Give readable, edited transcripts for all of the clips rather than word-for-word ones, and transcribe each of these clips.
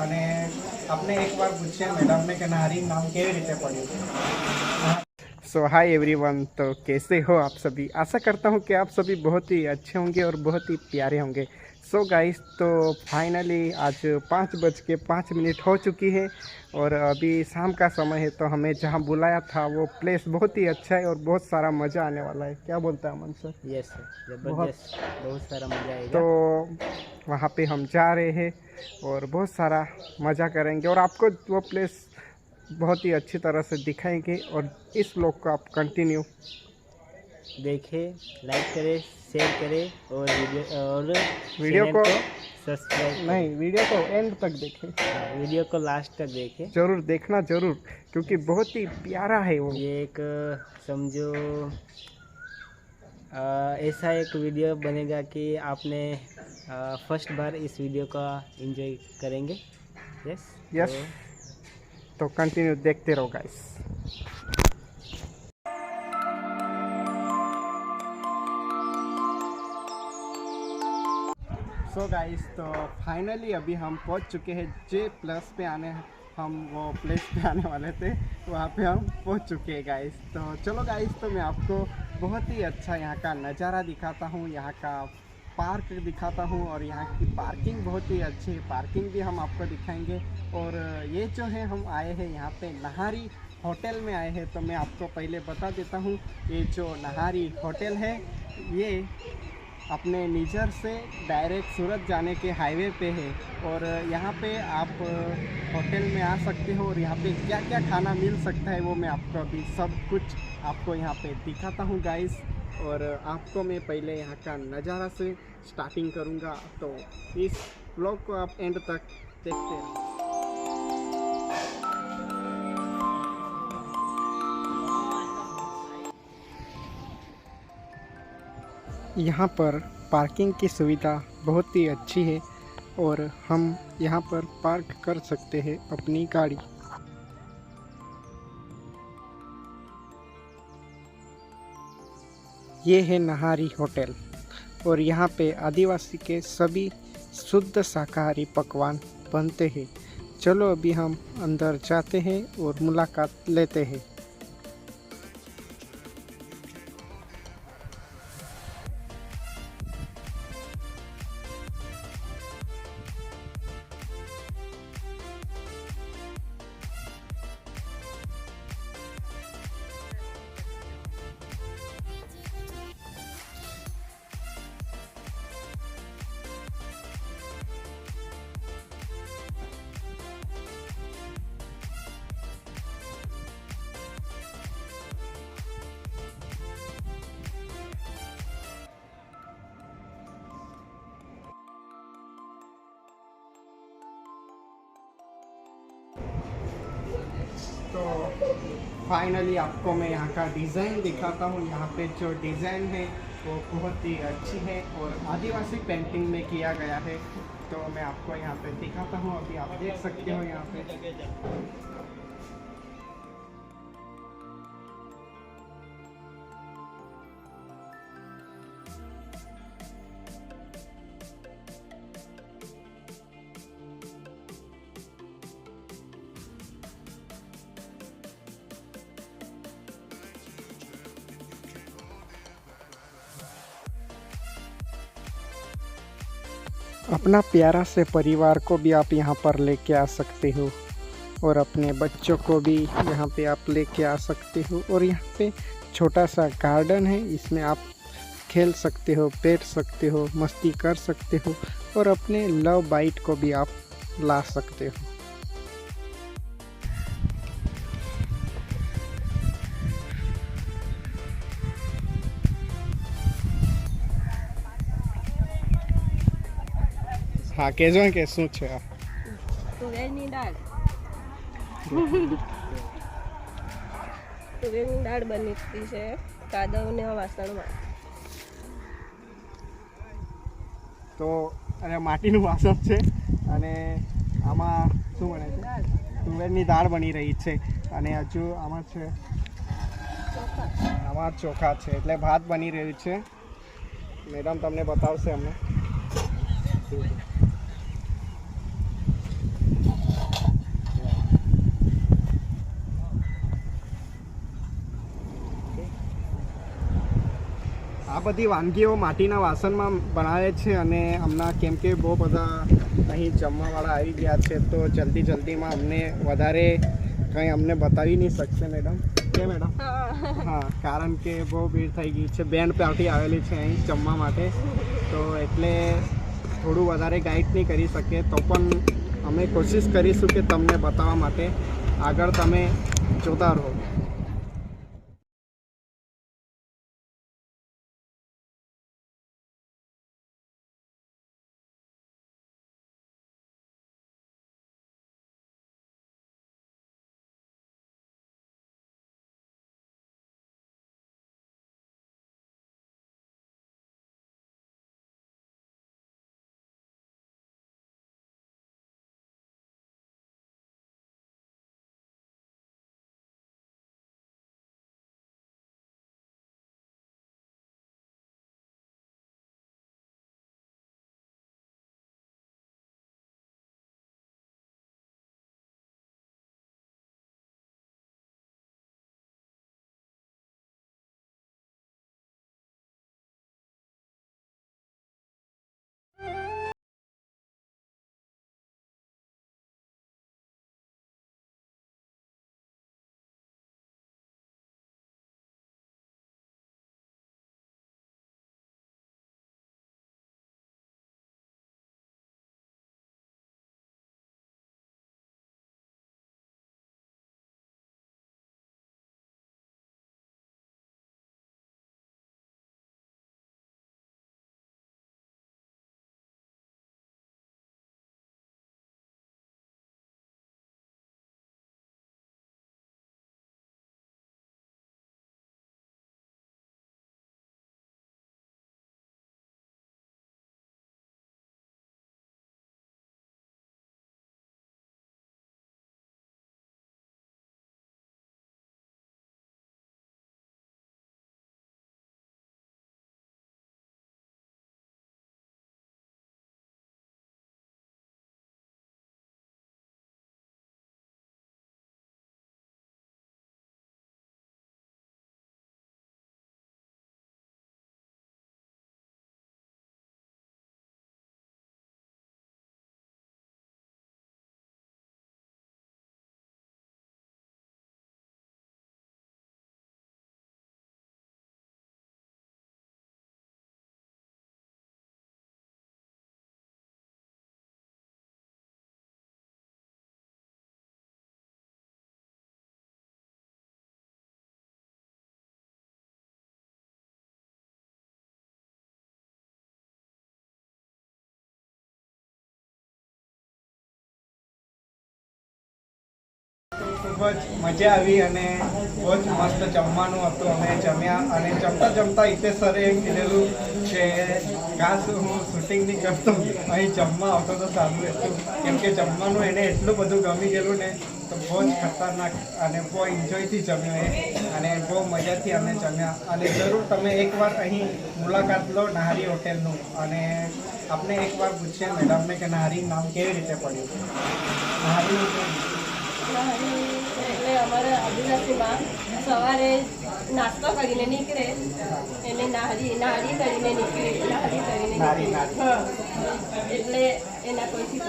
અને આપણે એકવાર પૂછીએ મેડમને કે નારી નામ કેવી રીતે પડ્યું। सो हाय एवरीवन, तो कैसे हो आप सभी। आशा करता हूँ कि आप सभी बहुत ही अच्छे होंगे और बहुत ही प्यारे होंगे। सो गाइस, तो फाइनली आज 5:05 हो चुकी है और अभी शाम का समय है। तो हमें जहाँ बुलाया था वो प्लेस बहुत ही अच्छा है और बहुत सारा मज़ा आने वाला है। क्या बोलता है अमन सर? यस सर, जबरदस्त, बहुत सारा मजा आएगा। तो वहाँ पे हम जा रहे हैं और बहुत सारा मज़ा करेंगे और आपको वो प्लेस बहुत ही अच्छी तरह से दिखाएंगे। और इस व्लॉग को आप कंटिन्यू देखें, लाइक करें, शेयर करें और वीडियो को सब्सक्राइब नहीं, वीडियो को एंड तक देखें, वीडियो को लास्ट तक देखें, जरूर देखना जरूर, क्योंकि बहुत ही प्यारा है वो। ये एक समझो ऐसा एक वीडियो बनेगा कि आपने फर्स्ट बार इस वीडियो का एंजॉय करेंगे। यस यस, तो कंटिन्यू देखते रहो गाइस। सो गाइस, तो फाइनली अभी हम पहुंच चुके हैं जे प्लस पे हम वो प्लेस पे आने वाले थे, वहाँ पे हम पहुंच चुके हैं गाइस। तो चलो गाइस, तो मैं आपको बहुत ही अच्छा यहाँ का नज़ारा दिखाता हूँ, यहाँ का पार्क दिखाता हूँ और यहाँ की पार्किंग बहुत ही अच्छी है। पार्किंग भी हम आपको दिखाएंगे। और ये जो है, हम आए हैं यहाँ पे नहारी होटल में आए हैं। तो मैं आपको पहले बता देता हूँ, ये जो नहारी होटल है ये अपने निजर से डायरेक्ट सूरत जाने के हाईवे पे है। और यहाँ पे आप होटल में आ सकते हो और यहाँ पे क्या क्या खाना मिल सकता है वो मैं आपको अभी सब कुछ आपको यहाँ पे दिखाता हूँ गाइस। और आपको मैं पहले यहाँ का नज़ारा से स्टार्टिंग करूँगा, तो इस व्लॉग को आप एंड तक देखते रहो। यहाँ पर पार्किंग की सुविधा बहुत ही अच्छी है और हम यहाँ पर पार्क कर सकते हैं अपनी गाड़ी। ये है नहारी होटल और यहाँ पे आदिवासी के सभी शुद्ध शाकाहारी पकवान बनते हैं। चलो अभी हम अंदर जाते हैं और मुलाकात लेते हैं। तो फाइनली आपको मैं यहाँ का डिज़ाइन दिखाता हूँ। यहाँ पे जो डिज़ाइन है वो बहुत ही अच्छी है और आदिवासी पेंटिंग में किया गया है। तो मैं आपको यहाँ पे दिखाता हूँ, अभी आप देख सकते हो यहाँ पे। अपना प्यारा से परिवार को भी आप यहाँ पर लेके आ सकते हो और अपने बच्चों को भी यहाँ पे आप लेके आ सकते हो। और यहाँ पे छोटा सा गार्डन है, इसमें आप खेल सकते हो, बैठ सकते हो, मस्ती कर सकते हो और अपने लव बाइट को भी आप ला सकते हो। हाँ, कहજો કે શું છે આ? તુવેરની દાળ તુવેરની દાળ બનતી છે કાદવને વાસણમાં। તો અને માટીનું વાસણ છે અને આમાં શું બને છે? તુવેરની દાળ બની રહી છે અને હજુ આમાં છે, આમાં ચોખા છે, એટલે ભાત બની રહ્યું છે। મેડમ તમને બતાવશે અમને। બધી વાનગીઓ માટીના વાસણમાં બનાવે છે અને હમણાં કેમ કે બહુ બધા અહીં જમવાવાળા આવી ગયા છે તો જલ્દીમાં અમને વધારે કંઈ અમને બતાવી નહીં શકશે મેડમ કે મેડમ હા કારણ કે બહુ ભીડ થઈ ગઈ છે બેન્ડ પાર્ટી આવેલી છે અહીં જમવા માટે તો એટલે થોડું વધારે ગાઈડ નહીં કરી શકે તો પણ અમે કોશિશ કરીશું કે તમને બતાવવા માટે આગળ તમે જોતા રહો. ખૂબ જ મજા આવી અને બહુ જ મસ્ત જમવાનું હતું. અમે જમ્યા અને જમતા હિતેશ સરે કીધેલું કે કાશ હું શૂટિંગ નહીં કરતો અહીં જમવા આવતો તો સારું હતું કેમ કે જમવાનું એને એટલું બધું ગમી ગયેલું ને તો બહુ જ ખતરનાક અને બહુ એન્જોયથી જમ્યો એ અને બહુ મજાથી અમે જમ્યા. અને જરૂર તમે એકવાર અહીં મુલાકાત લો નાહરી હોટેલનું. અને આપણે એકવાર પૂછીએ મેડમને કે નાહરી નામ કેવી રીતે પડ્યું? નાહરી એટલે અમારા આદિવાસીમાં સવારે નાસ્તો કરીને નીકળે એને નાહરી કરીને નીકળે એટલે એના પછી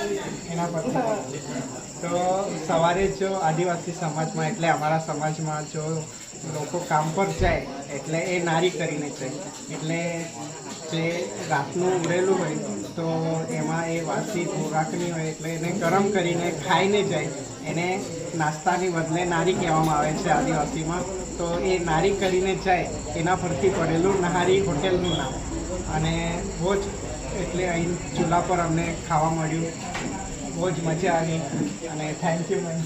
તો સવારે જો આદિવાસી સમાજમાં એટલે અમારા સમાજમાં જો લોકો કામ પર જાય એટલે એ નારી કરીને જાય એટલે જે રાતનું ઉડેલું હોય તો એમાં એ વાસી ખોરાકની હોય એટલે એને ગરમ કરીને ખાઈને જાય એને નાસ્તાની બદલે નારી કહેવામાં આવે છે આદિવાસીમાં. તો એ નારી કરીને જાય એના પરથી પડેલું નાહરી હોટેલનું નામ. અને બહુ જ એટલે અહીં ચૂલા પર અમને ખાવા મળ્યું, બહુ જ મજા આવી અને થેન્ક યુ મેમ.